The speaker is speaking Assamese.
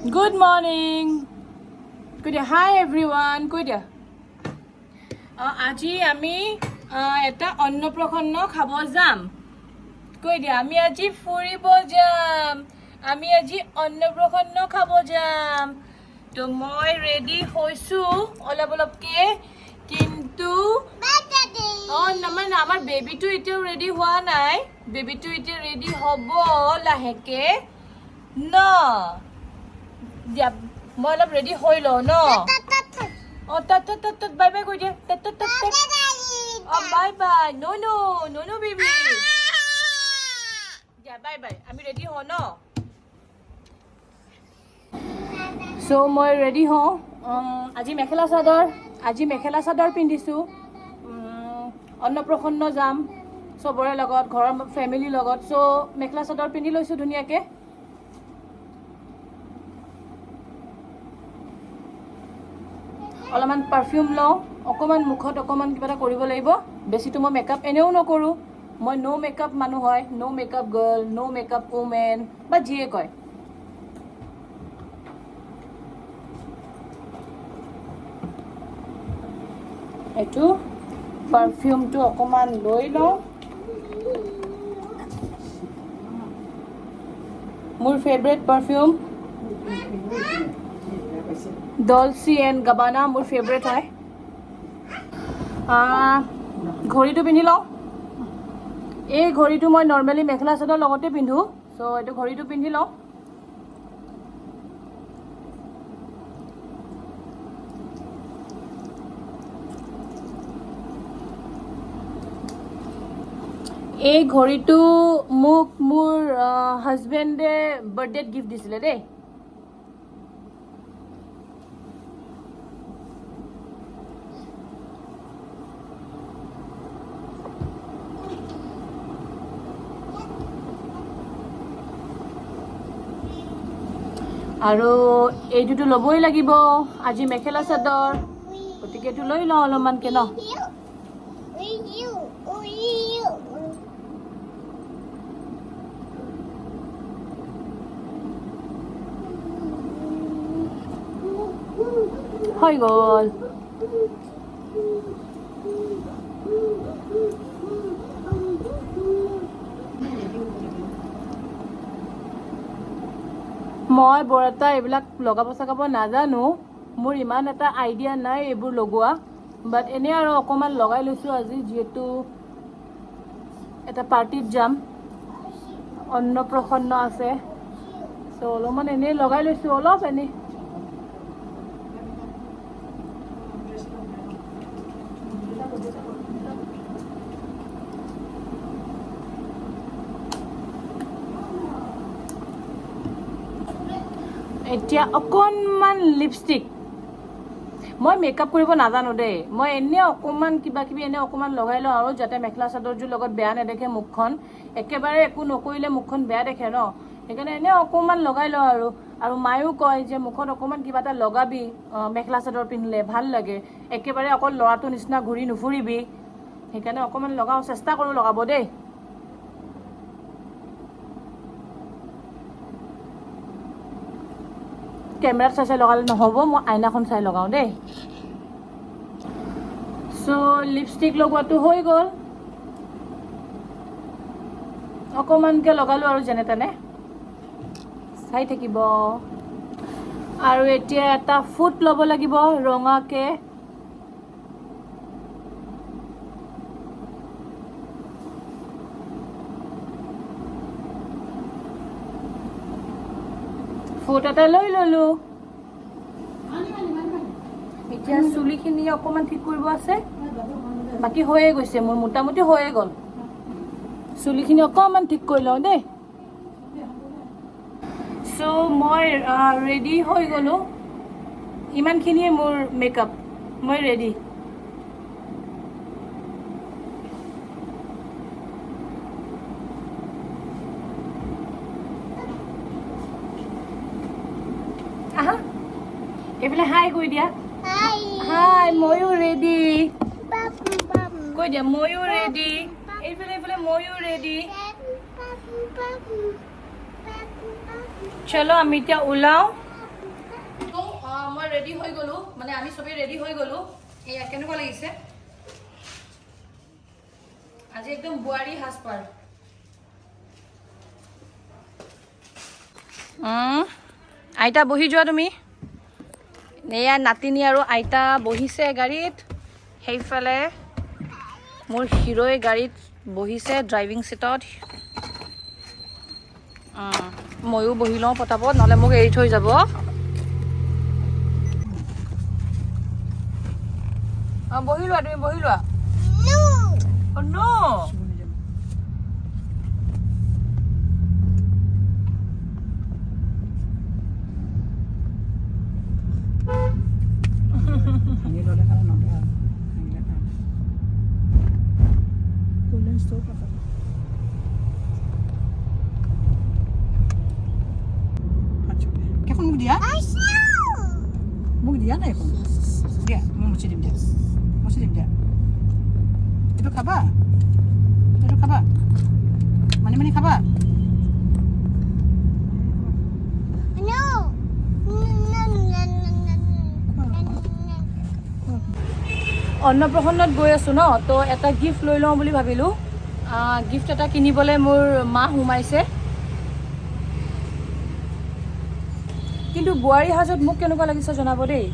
Good morning. Good day. Hi everyone. Good day. আজি আমি এটা অন্নপ্ৰসন্ন খাব যাম। কৈ দিয়া আমি আজি ফুৰিব যাম। আমি আজি অন্নপ্ৰসন্ন খাব যাম। তো মই ৰেডি হৈছো অলপকে কিন্তু মানে আমাৰ বেবিটো এতিয়াও ৰেডি হোৱা নাই। বেবিটো এতিয়া ৰেডি হ'ব লাহেকে ন। দিয়া মই অলপ ৰেডি হৈ লওঁ ন। বাই বাই কৈ দিয়া বাই বাই নো বেবি দিয়া বাই বাই আমি ৰেডি হওঁ ন। চ' মই ৰেডি হওঁ। আজি মেখেলা চাদৰ পিন্ধিছোঁ। অন্নপ্ৰসন্ন যাম চবৰে লগত, ঘৰৰ ফেমিলিৰ লগত। চ' মেখেলা চাদৰ পিন্ধি লৈছোঁ ধুনীয়াকৈ। অলপমান পাৰফিউম লওঁ, অকণমান মুখত অকণমান কিবা এটা কৰিব লাগিব। বেছিতো মই মেকআপ এনেও নকৰোঁ। মই ন' মেকআপ মানুহ হয়, ন' মেকআপ গাৰ্ল, ন' মেকআপ ওমেন বা যিয়ে কয়। এইটো পাৰফিউমটো অকণমান লৈ লওঁ। মোৰ ফেভৰেট পাৰফিউম ডলচি এণ্ড গাবানা মোৰ ফেভৰেট হয়। ঘড়ীটো পিন্ধি লওঁ। এই ঘড়ীটো মই নৰ্মেলি মেখেলা চাদৰ লগতে পিন্ধোঁ। চ' এইটো ঘড়ীটো পিন্ধি লওঁ। এই ঘড়ীটো মোক মোৰ হাজবেণ্ডে বাৰ্থডেত গিফ্ট দিছিলে দেই। আৰু এইটোতো ল'বই লাগিব, আজি মেখেলা চাদৰ, গতিকে এইটো লৈ লওঁ অলপমানকৈ ন। হৈ গ'ল। মই বৰ এটা এইবিলাক লগাব চগাব নাজানো। মোৰ ইমান এটা আইডিয়া নাই এইবোৰ লগোৱা। বাট এনেই আৰু অকণমান লগাই লৈছোঁ আজি, যিহেতু এটা পাৰ্টিত যাম, অন্নপ্ৰসন্ন আছে। চ' অলপমান এনেই লগাই লৈছোঁ, অলপ এনেই। এতিয়া অকণমান লিপষ্টিক। মই মেকআপ কৰিব নাজানো দেই। মই এনেই অকণমান কিবা কিবি এনেই অকণমান লগাই লওঁ আৰু, যাতে মেখেলা চাদৰযোৰ লগত বেয়া নেদেখে মুখখন। একেবাৰে একো নকৰিলে মুখখন বেয়া দেখে ন, সেইকাৰণে এনেই অকণমান লগাই লওঁ আৰু মায়েও কয় যে মুখত অকণমান কিবা এটা লগাবি, মেখেলা চাদৰ পিন্ধিলে ভাল লাগে। একেবাৰে অকল ল'ৰাটোৰ নিচিনা ঘূৰি নুফুৰিবি। সেইকাৰণে অকণমান লগাওঁ, চেষ্টা কৰোঁ লগাব দেই। কেমেৰাত চাই লগালে নহ'ব, মই আইনাখন চাই লগাওঁ দেই। চ' লিপষ্টিক লগোৱাটো হৈ গ'ল। অকণমানকৈ লগালোঁ আৰু যেনে তেনে চাই থাকিব। আৰু এতিয়া এটা ফুট ল'ব লাগিব ৰঙাকৈ। ফুট এটা লৈ ল'লোঁ। এতিয়া চুলিখিনি অকণমান ঠিক কৰিব আছে, বাকী হৈয়ে গৈছে, মোৰ মোটামুটি হৈয়ে গ'ল। চুলিখিনি অকণমান ঠিক কৰি লওঁ দেই। চ' মই ৰেডি হৈ গ'লোঁ। ইমানখিনিয়ে মোৰ মেকআপ, মই ৰেডি। আহা এইফালে হাই কৈ দিয়া। হাই ময়ো ৰেডি কৈ দিয়া। ময়ো ৰেডি। এইফালে ময়ো ৰেডি। চলো আমি এতিয়া ওলাও। তো মই ৰেডি হৈ গ'লো, মানে আমি চবেই ৰেডি হৈ গ'লো। এয়া কেনেকুৱা লাগিছে আজি একদম বুৱাৰী সাজপাৰ। আইতা বহি যোৱা তুমি। এয়া নাতিনী আৰু আইতা বহিছে গাড়ীত, সেইফালে মোৰ হিৰ'ই গাড়ীত বহিছে ড্ৰাইভিং চিটত। ময়ো বহি লওঁ পটাপট, নহ'লে মোক এৰি থৈ যাব। বহি লোৱা তুমি, বহি লোৱা। এখন মোক দিয়া, মোক দিয়া নাই এখন দিয়া, মই মুচি দিম দিয়া, মুচি দিম দিয়া। এইটো খাবা, এইটো খাবা, মানি মানি খাবা। অন্নপ্ৰসন্নত গৈ আছোঁ ন, তো এটা গিফ্ট লৈ লওঁ বুলি ভাবিলোঁ। গিফ্ট এটা কিনিবলৈ মোৰ মা সোমাইছে। কিন্তু বোৱাৰী সাজত মোক কেনেকুৱা লাগিছে জনাব দেই।